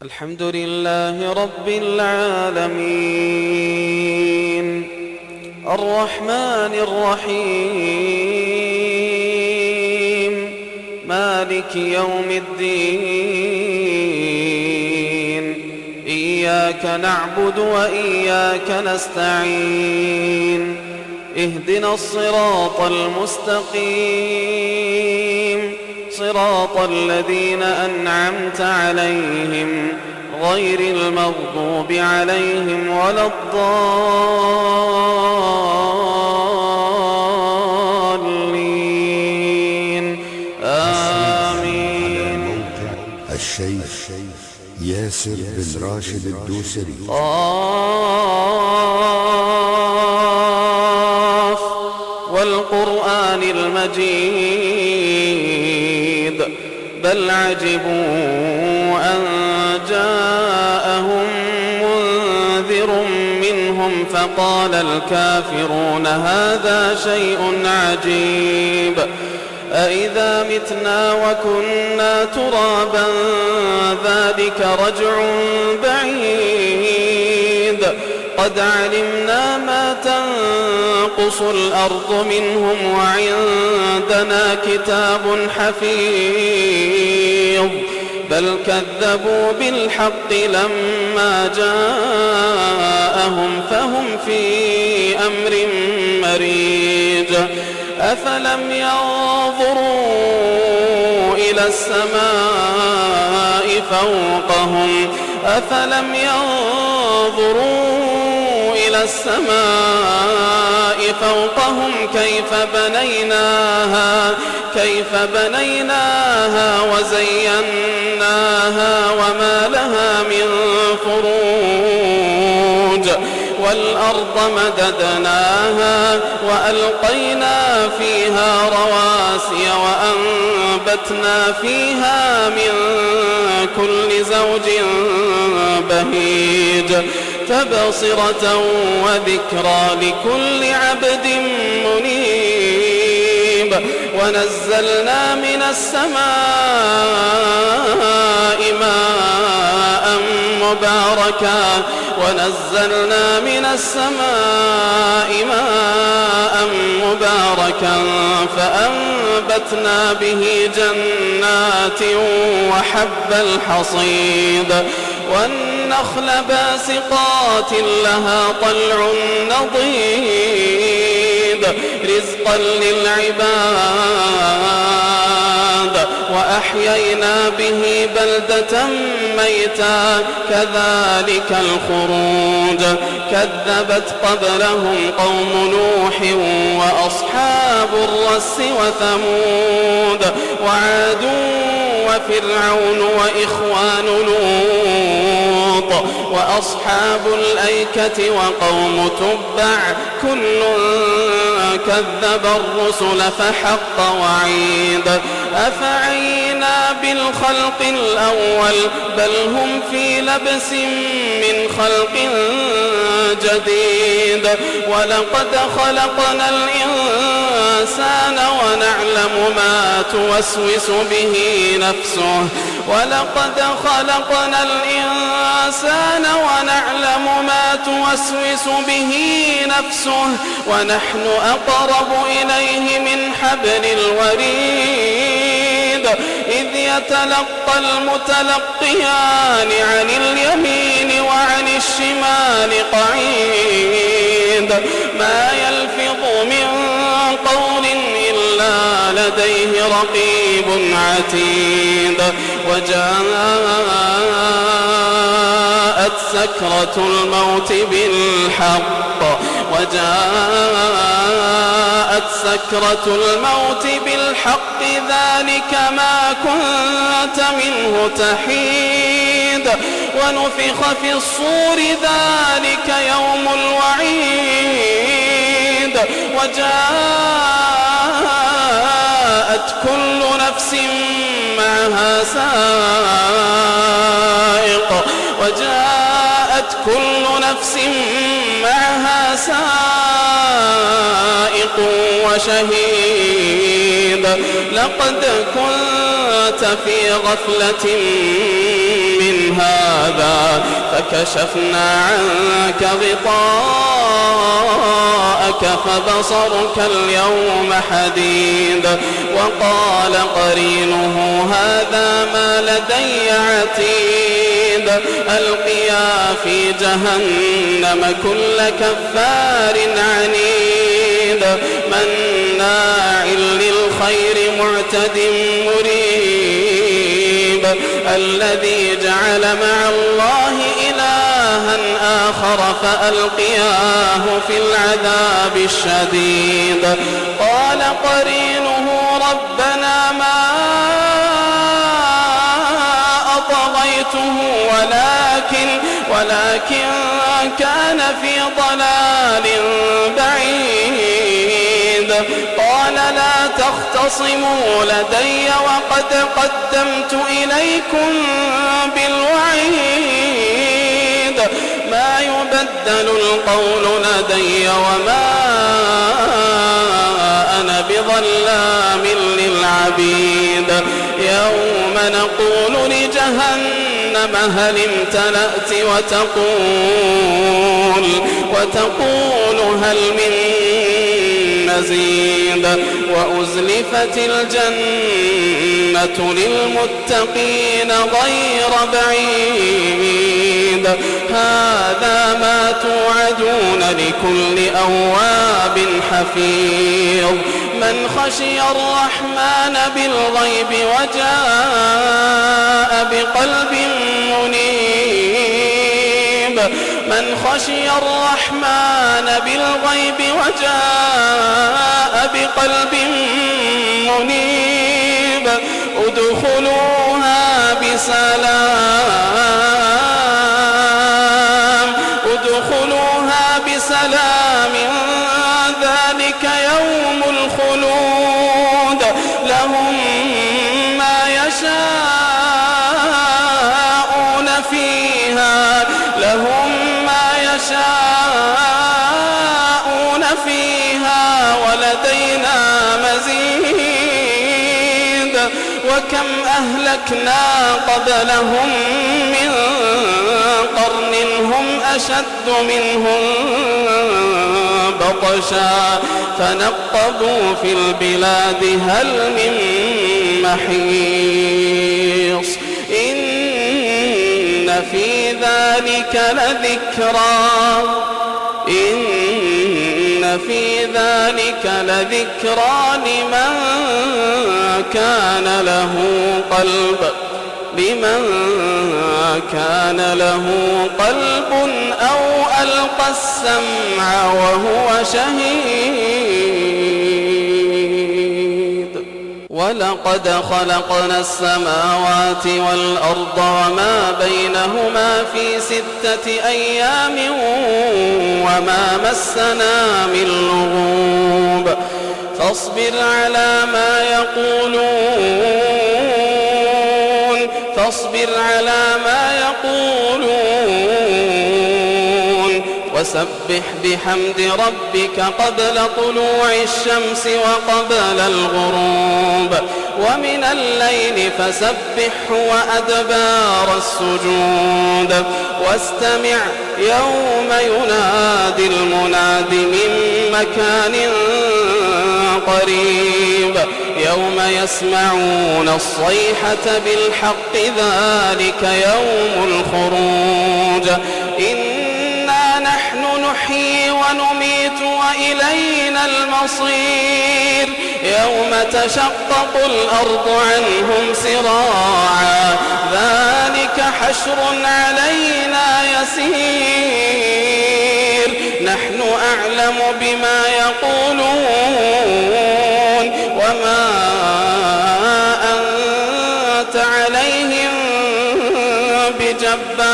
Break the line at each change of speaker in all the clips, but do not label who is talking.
الحمد لله رب العالمين الرحمن الرحيم مالك يوم الدين إياك نعبد وإياك نستعين اهدنا الصراط المستقيم صراط الذين أنعمت عليهم غير المغضوب عليهم ولا الضالين آمين.
الشيخ ياسر بن راشد الدوسري.
قاف والقرآن المجيد بل عجبوا أن جاءهم منذر منهم فقال الكافرون هذا شيء عجيب أإذا متنا وكنا ترابا ذلك رجع بعيد قد علمنا ما تنقص الأرض منهم وعندنا كتاب حفيظ بل كذبوا بالحق لما جاءهم فهم في أمر مريج أفلم ينظروا إلى السماء فوقهم كيف بنيناها وزيناها وما لها من فروج والأرض مددناها وألقينا فيها رواسي وأنبتنا فيها من كل زوج بهيج تبصرة وذكرى لكل عبد منيب ونزلنا من السماء ماء مباركا فأنبتنا به جنات وحب الحصيد والنخل باسقات لها طلع نضيد رزقا للعباد وأحيينا به بلدة ميتا كذلك الخروج كذبت قبلهم قوم نوح وأصحاب الرس وثمود وعاد وفرعون وإخوان لوط وأصحاب الأيكة وقوم تبع كل كذب الرسل فحق وعيد أفعينا بالخلق الأول بل هم في لبس من خلق جديد ولقد خلقنا الإنسان ونعلم ما توسوس به نفسه ونحن أقرب إليه من حبل الوريد إذ يتلقى المتلقيان عن اليمين وعن الشمال قعيد ما يلفظ من قول إلا لديه رقيب عتيد وجاءت سكرة الموت بالحق ذلك ما كنت منه تحيد ونفخ في الصور ذلك يوم الوعيد وجاءت كل نفس معها سائق وشهيد لقد كنت في غفلة من حجابا فكشفنا عنك غطاءك فبصرك اليوم حديد وقال قرينه هذا ما لدي عتيد ألقيا في جهنم كل كفار عنيد مناع للخير معتد مريب الذي جعل مع الله إلها آخر فألقياه في العذاب الشديد قال قرينه ربنا ما أطغيته ولكن كان في ضلال بعيد قال لا تختصموا لدي وقد قدمت إليكم بالوعيد ما يبدل القول لدي وما أنا بظلام للعبيد يوم نقول لجهنم هل امتلأت وتقول هل من مزيد وأزلفت الجنة للمتقين غير بعيد هذا ما توعدون لكل أواب حفيظ من خشي الرحمن بالغيب وجاء بقلب منيب من خشي الرحمن بالغيب وجاء بقلب منيب ادخلوها بسلام ذلك يوم الخلود لهم ما يشاءون فيها ولدينا مزيد وكم أهلكنا قبلهم من قرن هم أشد منهم بطشا فنقبوا في البلاد هل من محيص إن في ذلك لذكرى لمن كان له قلب أو ألقى السمع وهو شهيد ولقد خلقنا السماوات والأرض وما بينهما في 6 أيام وما مسنا من لغوب فاصبر على ما يقولون وسبح بحمد ربك قبل طلوع الشمس وقبل الغروب ومن الليل فسبحه وأدبار السجود واستمع يوم ينادي المناد من مكان قريب يوم يسمعون الصيحة بالحق ذلك يوم الخروج إنا نحن نحيي ونميت وإلينا المصير يوم تشقق الأرض عنهم سراعا ذلك حشر علينا يسير نحن أعلم بما يقولون وما أنت عليهم بجبار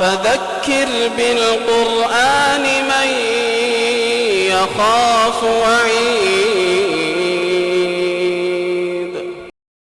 فذكر بالقرآن من يخاف وعيد